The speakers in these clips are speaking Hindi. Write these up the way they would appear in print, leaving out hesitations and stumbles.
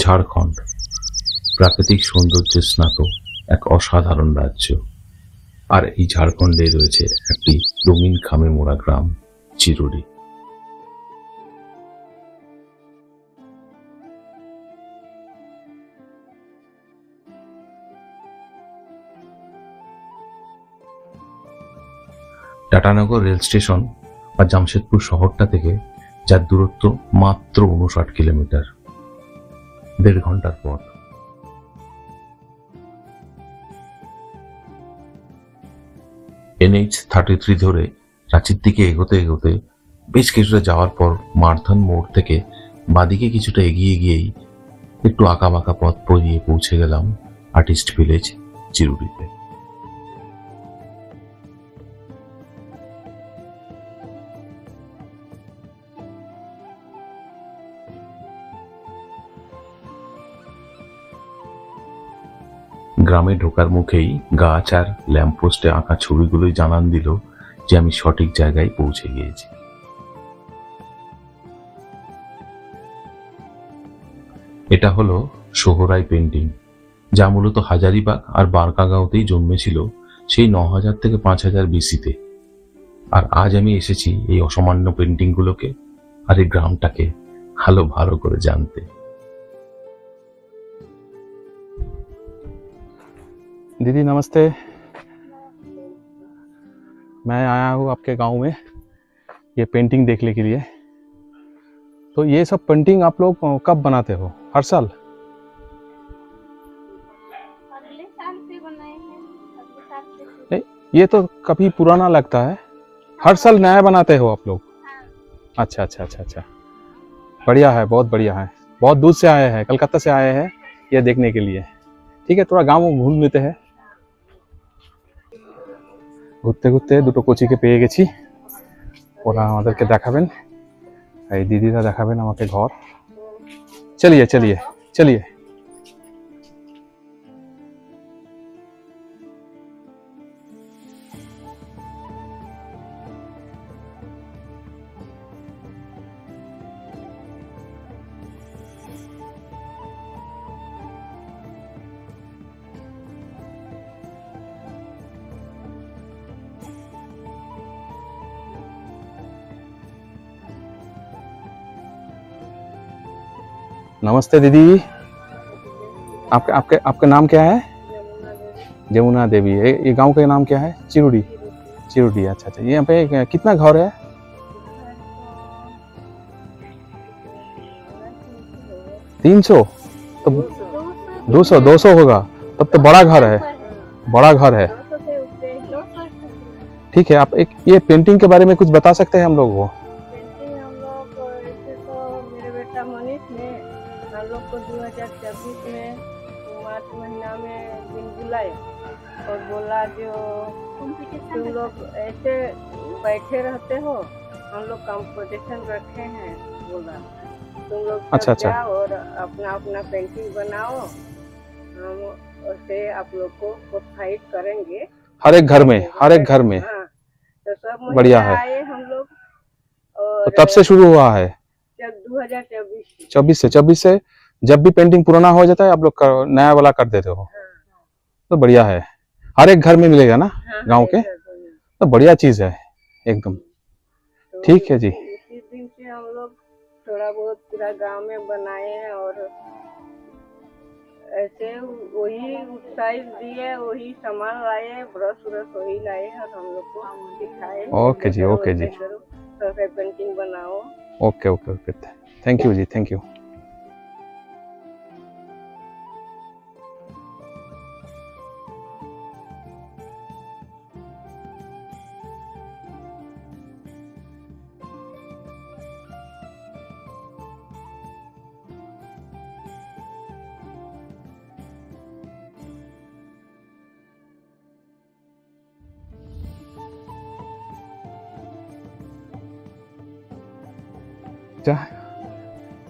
ঝাড়খণ্ড প্রাকৃতিক সৌন্দর্যে স্নাত এক অসাধারণ রাজ্য। আর এই ঝাড়খণ্ডে রয়েছে একটি রঙিন খামে মোড়া গ্রাম চিরুরি। টাটানগর রেল স্টেশন বা জামশেদপুর শহরটা থেকে যার দূরত্ব মাত্র 59 কিলোমিটার, 1.5 ঘন্টার পথ। NH-33 ধরে রাঁচির দিকে এগোতে এগোতে বেশ কিছুটা যাওয়ার পর মারধন মোড় থেকে বাদিকে কিছুটা এগিয়ে গিয়েই একটু আঁকাবাঁকা পথ পেরিয়ে পৌঁছে গেলাম আর্টিস্ট ভিলেজ চিরুরিতে। গ্রামে ঢোকার মুখেই গাছ আর ল্যাম্পপোস্টে আঁকা ছবিগুলোই জানান দিল যে আমি সঠিক জায়গায় পৌঁছে গিয়েছি। এটা হলো সোহরাই পেন্টিং, যা মূলত হাজারিবাগ আর বারকাগাঁওতেই জন্মেছিল সেই 9000 থেকে 5000 BC-তে। আর আজ আমি এসেছি এই অসামান্য পেন্টিংগুলোকে আর এই গ্রামটাকে ভালো করে জানতে। दीदी नमस्ते, मैं आया हूँ आपके गांव में ये पेंटिंग देखने के लिए। तो ये सब पेंटिंग आप लोग कब बनाते हो? हर साल? अगले साल से बनाए हैं, अगले साल से। नहीं, ये तो कभी पुराना लगता है, हर साल नया बनाते हो आप लोग? अच्छा अच्छा अच्छा अच्छा, बढ़िया है, बहुत बढ़िया है। बहुत दूर से आए हैं, कलकत्ता से आए हैं ये देखने के लिए। ठीक है, थोड़ा गाँव घूम लेते हैं। ঘুরতে ঘুরতে দুটো কোচিকে পেয়ে গেছি, ওরা আমাদেরকে দেখাবেন, এই দিদিরা দেখাবেন আমাকে ঘর। চলিয়ে চলিয়ে চলিয়ে। नमस्ते दीदी, आपके आपके आपका नाम क्या है? जमुना देवी। ये गांव का नाम क्या है? चिरुडी। चिरुडी, अच्छा अच्छा। यहाँ पे कितना घर है? 300? तो 200 होगा, तब तो बड़ा घर है, बड़ा घर है। ठीक है, आप एक ये पेंटिंग के बारे में कुछ बता सकते हैं हम लोग को? हम लोग को 2024 में मार्च महीना में दिन बुलाए और बोला जो तुम लोग ऐसे बैठे रहते हो, हम लोग कंपटीशन रखे हैं, बोला तुम लोग अच्छा अच्छा और अपना अपना पेंटिंग बनाओ, हम उसे आप लोग को प्रोत्साहित करेंगे हर एक घर में, हर एक घर में। हाँ, तो सब बढ़िया है। आए हम लोग। और तो तब से शुरू हुआ है? 2024 से जब भी पेंटिंग पुराना हो जाता है आप लोग नया वाला कर देते हो। तो बढ़िया है, हर एक घर में मिलेगा ना गांव के, तो बढ़िया चीज है एकदम। ठीक है जी, इसी दिन से हम लोग थोड़ा बहुत पूरा गांव में बनाए हैं और ऐसे वही उत्साहित दिए, वही सामान लाए, ब्रश वही लाए और हम लोग को दिखाए। Okay ji, okay ji, painting बनाओ। Okay okay okay, thank you ji, thank you.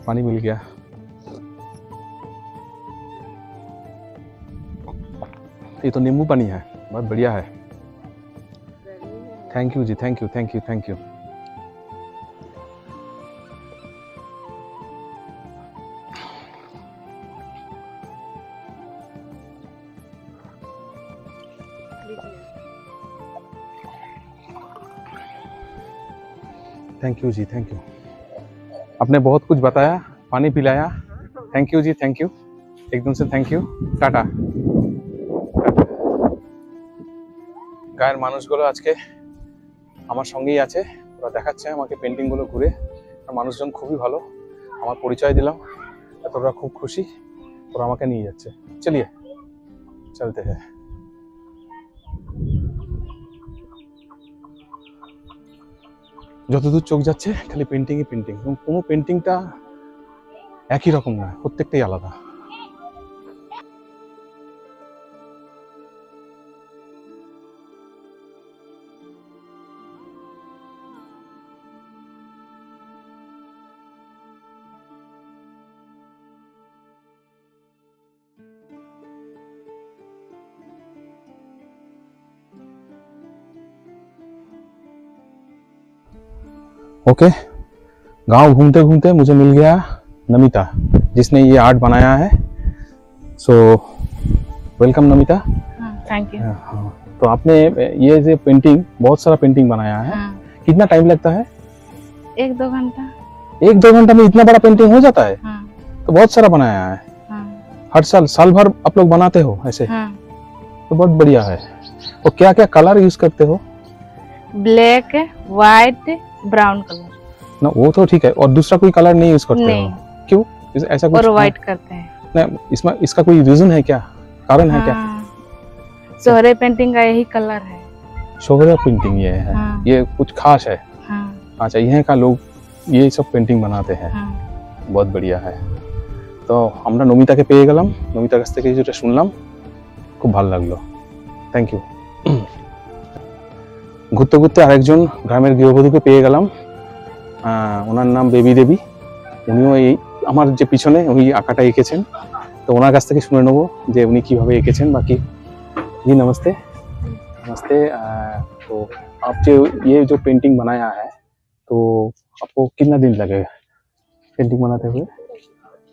पानी मिल गया। ये तो नींबू पानी है, बहुत बढ़िया है। Thank you ji, thank you thank you thank you. Thank you ji, thank you. आपने बहुत कुछ बताया, पानी पिलाया। Thank you ji, thank you, एकदम से थैंक यू। टाटा। গায়ের মানুষগুলো আজকে আমার সঙ্গেই আছে, ওরা দেখাচ্ছে আমাকে পেন্টিংগুলো ঘুরে। আর মানুষজন খুবই ভালো, আমার পরিচয় দিলাম, এত ওরা খুব খুশি, ওরা আমাকে নিয়ে যাচ্ছে। চলিয়ে চলতে হ্যাঁ। যতদূর চোখ যাচ্ছে খালি পেন্টিংই পেন্টিং, এবং কোনো পেন্টিংটা একই রকম না, প্রত্যেকটাই আলাদা। ओके, गांव घूमते घूमते मुझे मिल गया नमिता, जिसने ये आर्ट बनाया है। So welcome Namita. Thank you. हाँ, तो आपने ये जो पेंटिंग, बहुत सारा पेंटिंग बनाया है, कितना टाइम लगता है? 1-2 घंटा। 1-2 घंटा में इतना बड़ा पेंटिंग हो जाता है? तो बहुत सारा बनाया है। हर साल भर आप लोग बनाते हो ऐसे? तो बहुत बढ़िया है। तो क्या क्या कलर यूज करते हो? Black, white, brown colour. ना वो तो ठीक है, और दूसरा कोई कलर नहीं यूज करते नहीं। हो? क्यों ऐसा कुछ? और व्हाइट करते हैं। नहीं, इसमें इसका कोई रीजन है क्या, कारण है क्या? सोहरे पेंटिंग का यही कलर है। शोहरा पेंटिंग ये है? ये कुछ खास है? अच्छा, यहाँ का लोग ये सब पेंटिंग बनाते हैं। बहुत बढ़िया है। তো আমরা নমিতাকে পেয়ে গেলাম, নমিতার কাছ থেকে যেটা শুনলাম খুব ভালো লাগলো। Thank you. ঘুরতে ঘুরতে আরেকজন গ্রামের গৃহবধূকে পেয়ে গেলাম, ওনার নাম বেবি দেবী। উনিও এই আমার যে পিছনে উনি আঁকাটা এঁকেছেন, তো ওনার কাছ থেকে শুনে নেবো যে উনি কিভাবে এঁকেছেন। বাকি जी नमस्ते। नमस्ते। तो आप जो ये जो पेंटिंग बनाया है, तो आपको कितना दिन लगे पेंटिंग बनाते हुए?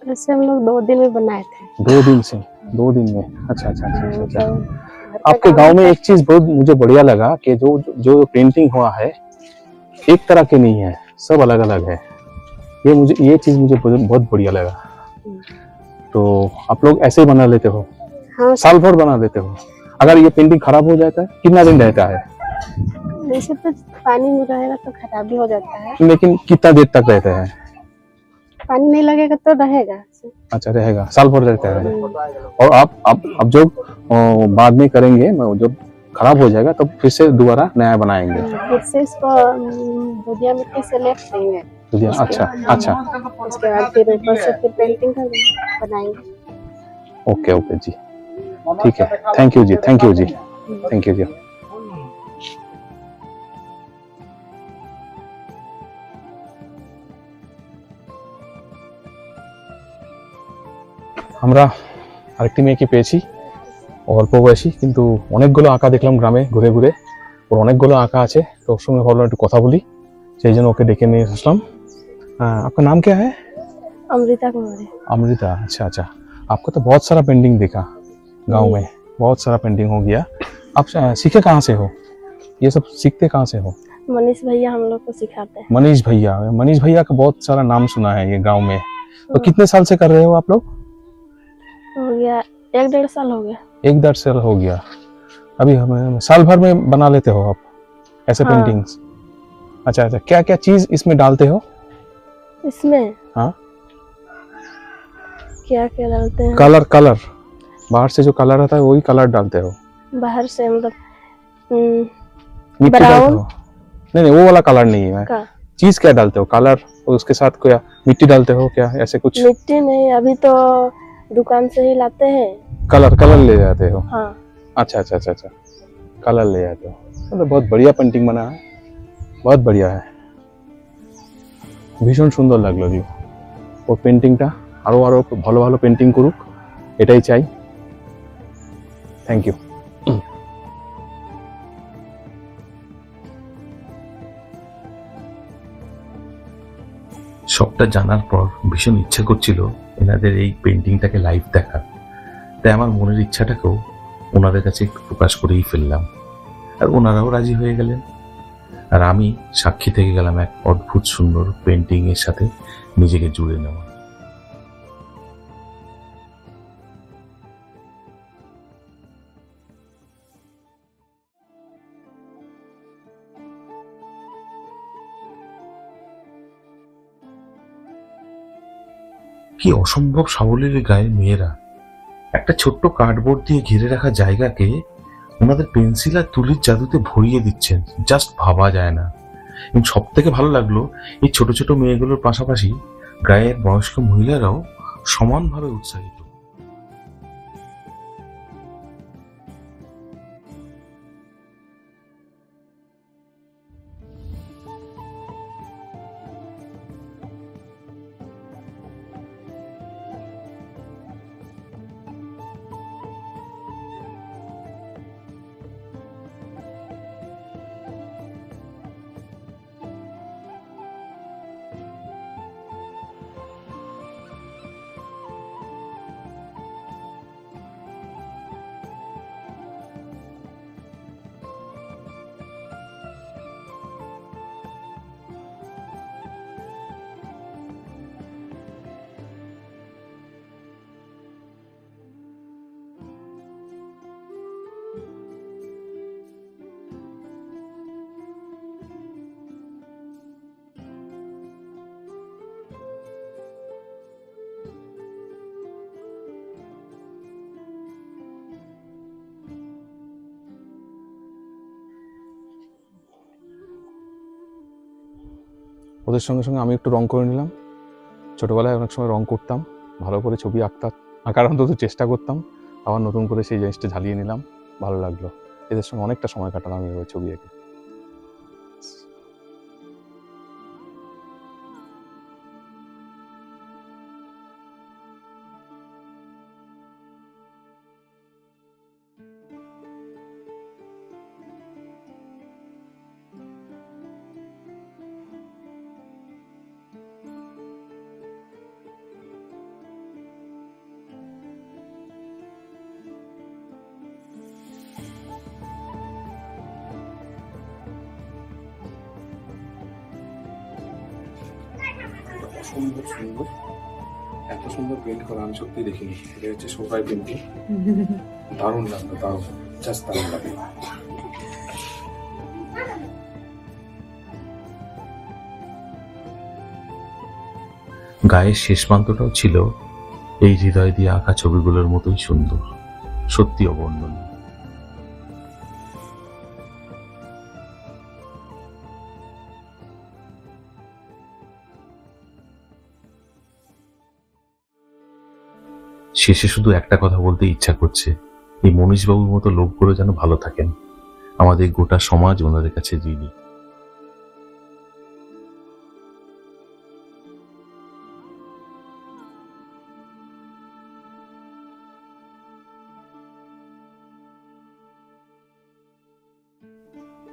वैसे हम लोग 2 दिन में बनाए थे। 2 दिन से? 2 दिन में? अच्छा अच्छा अच्छा अच्छा। आपके गांव में एक चीज बहुत मुझे बढ़िया लगा कि जो जो पेंटिंग हुआ है एक तरह के नहीं है, सब अलग अलग है। ये चीज मुझे बहुत बढ़िया लगा। तो आप लोग ऐसे ही बना लेते हो? हाँ, साल भर बना लेते हो? अगर ये पेंटिंग खराब हो जाता है कितना दिन रहता है? वैसे तो पानी में रहेगा तो खराब भी हो जाता है, लेकिन कितना देर तक रहता है? पानी नहीं लगेगा तो रहेगा। अच्छा, रहेगा, साल भर रहता है। और आप जो बाद में करेंगे, जब खराब हो जाएगा तब फिर से दोबारा नया बनाएंगे? फिर से इसको धुलिया मिट्टी से लेप देंगे। अच्छा अच्छा। उसके बाद फिर ऊपर से फिर पेंटिंग बनाएंगे। ओके ओके जी, ठीक है। Thank you ji, thank you ji, thank you जी। আমরা আরেকটি মেয়েকে পেয়েছি, অল্প বয়সী, কিন্তু অনেকগুলো আঁকা দেখলাম গ্রামে ঘুরে ঘুরে, ওর অনেকগুলো আঁকা আছে। তো ওর সঙ্গে ভাবলাম একটু কথা বলি, সেই জন্য ওকে ডেকে নিয়ে আসলাম। आपका नाम क्या है? अमृता कुमारी। अमृता, अच्छा अच्छा। आपको तो बहुत सारा पेंटिंग देखा गांव में, बहुत सारा पेंटिंग हो गया। आप सीखे कहाँ से हो, ये सब सीखते कहाँ से हो? मनीष भैया हम लोग को सिखाते हैं। मनीष भैया, मनीष भैया का बहुत सारा नाम सुना है ये गांव में। तो कितने साल से कर रहे हो आप लोग? हो गया 1-1.5 साल हो गया। 1-1.5 साल हो गया। अभी हम साल भर में बना लेते हो आप ऐसे हाँ। पेंटिंग्स? अच्छा अच्छा। क्या क्या चीज इसमें डालते हो? इसमें हाँ, क्या क्या डालते हैं? कलर बाहर से जो कलर आता है वही कलर डालते हो? बाहर से मतलब मिट्टी डालते ब्राउन हो? नहीं वो वाला कलर नहीं है। का चीज क्या डालते हो? कलर और उसके साथ क्या मिट्टी डालते हो क्या, ऐसे कुछ? मिट्टी नहीं, अभी तो दुकान से ही लाते हैं। कलर ले जाते हो? हाँ। अच्छा अच्छा अच्छा अच्छा, कलर ले जाते हो। मतलब बहुत बढ़िया पेंटिंग बना है, बहुत बढ़िया है, ভীষণ সুন্দর লাগলো দিও। ওর পেন্টিংটা আরো আরো ভালো ভালো পেন্টিং করুক, এটাই চাই। Thank you. সবটা জানার পর ভীষণ ইচ্ছা করছিল এনাদের এই পেন্টিংটাকে লাইভ দেখার। তাই আমার মনের ইচ্ছাটাকেও ওনাদের কাছে একটু প্রকাশ করেই ফেললাম, আর ওনারাও রাজি হয়ে গেলেন। আর আমি সাক্ষী থেকে গেলাম এক অদ্ভুত সুন্দর পেন্টিং এর সাথে নিজেকে জুড়ে নেওয়া। কি অসম্ভব সাবলীল গায়ে মেয়েরা! একটা ছোট্ট কার্ডবোর্ড দিয়ে ঘিরে রাখা জায়গাকে ওনাদের পেন্সিল আর তুলির জাদুতে ভরিয়ে দিচ্ছেন, জাস্ট ভাবা যায় না। এবং সব থেকে ভালো লাগলো, এই ছোট ছোট মেয়েগুলোর পাশাপাশি গায়ের বয়স্ক মহিলারাও সমানভাবে উৎসাহিত। ওদের সঙ্গে সঙ্গে আমি একটু রং করে নিলাম। ছোটবেলায় অনেক সময় রং করতাম, ভালো করে ছবি আঁকার অন্তত চেষ্টা করতাম। আবার নতুন করে সেই জিনিসটা ঝালিয়ে নিলাম, ভালো লাগলো। এদের সঙ্গে অনেকটা সময় কাটালাম এইভাবে ছবি এঁকে। সুন্দর সুন্দর, এত সুন্দর পেন্ট করা আমি সত্যি দেখিনি। এটা হচ্ছে সোফায় পেন্টিং, দারুণ লাগলো, দারুণ, জাস্ট দারুণ লাগে। গায়ের শেষ প্রান্তটাও ছিল এই হৃদয় দিয়ে আঁকা ছবিগুলোর মতোই সুন্দর, সত্যি অবর্ণনীয়। শেষে শুধু একটা কথা বলতে ইচ্ছা করছে, এই মনীষবাবুর মতো লোকগুলো যেন ভালো থাকেন। আমাদের গোটা সমাজ ওনাদের কাছে ঋণী।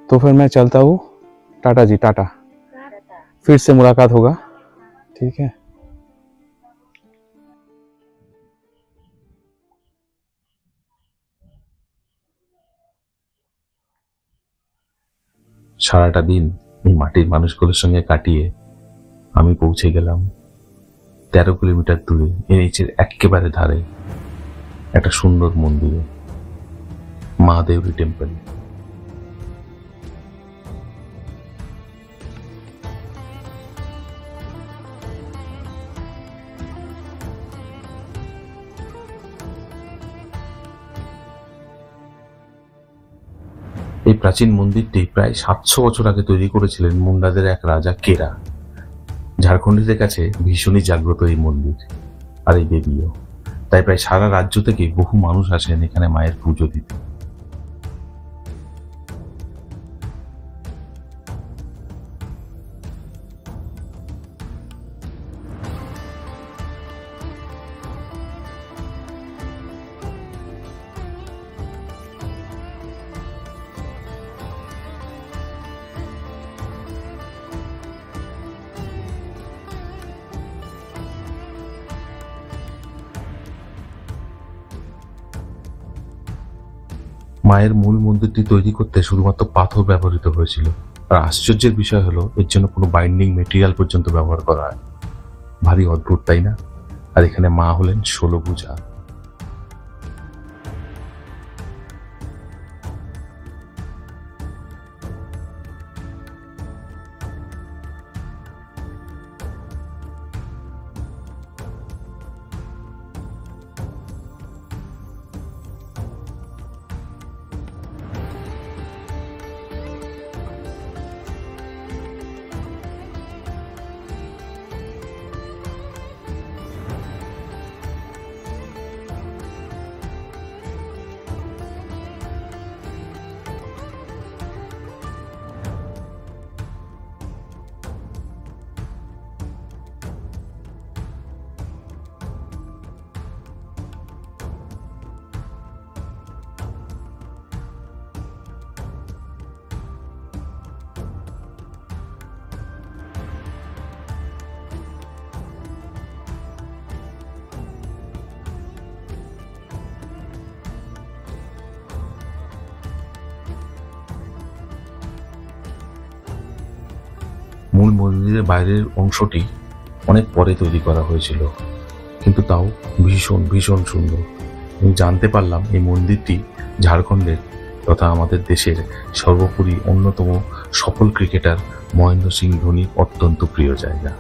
तो फिर मैं चलता हूँ, टाटा जी, टाटा। फिर से मुलाकात होगा, ठीक है। সারাটা দিন এই মাটির মানুষগুলোর সঙ্গে কাটিয়ে আমি পৌঁছে গেলাম 13 কিলোমিটার দূরে এনএইচের একেবারে ধারে একটা সুন্দর মন্দিরে, মা দেউরি টেম্পল। এই প্রাচীন মন্দিরটি প্রায় 700 বছর আগে তৈরি করেছিলেন মুন্ডাদের এক রাজা কেরা। ঝাড়খণ্ডীদের কাছে ভীষণই জাগ্রত এই মন্দির আর এই দেবীও, তাই প্রায় সারা রাজ্য থেকে বহু মানুষ আসেন এখানে মায়ের পুজো দিতে। মায়ের মূল মন্দিরটি তৈরি করতে শুধুমাত্র পাথর ব্যবহৃত হয়েছিল, আর আশ্চর্যের বিষয় হলো এর জন্য কোনো বাইন্ডিং মেটেরিয়াল পর্যন্ত ব্যবহার করা হয়। ভারী অদ্ভুত, তাই না? আর এখানে মা হলেন 16 ভুজা। মূল মন্দিরের বাইরের অংশটি অনেক পরে তৈরি করা হয়েছিল, কিন্তু তাও ভীষণ ভীষণ সুন্দর। এবং জানতে পারলাম এই মন্দিরটি ঝাড়খণ্ডের তথা আমাদের দেশের সর্বোপরি অন্যতম সফল ক্রিকেটার মহেন্দ্র সিং ধোনির অত্যন্ত প্রিয় জায়গা।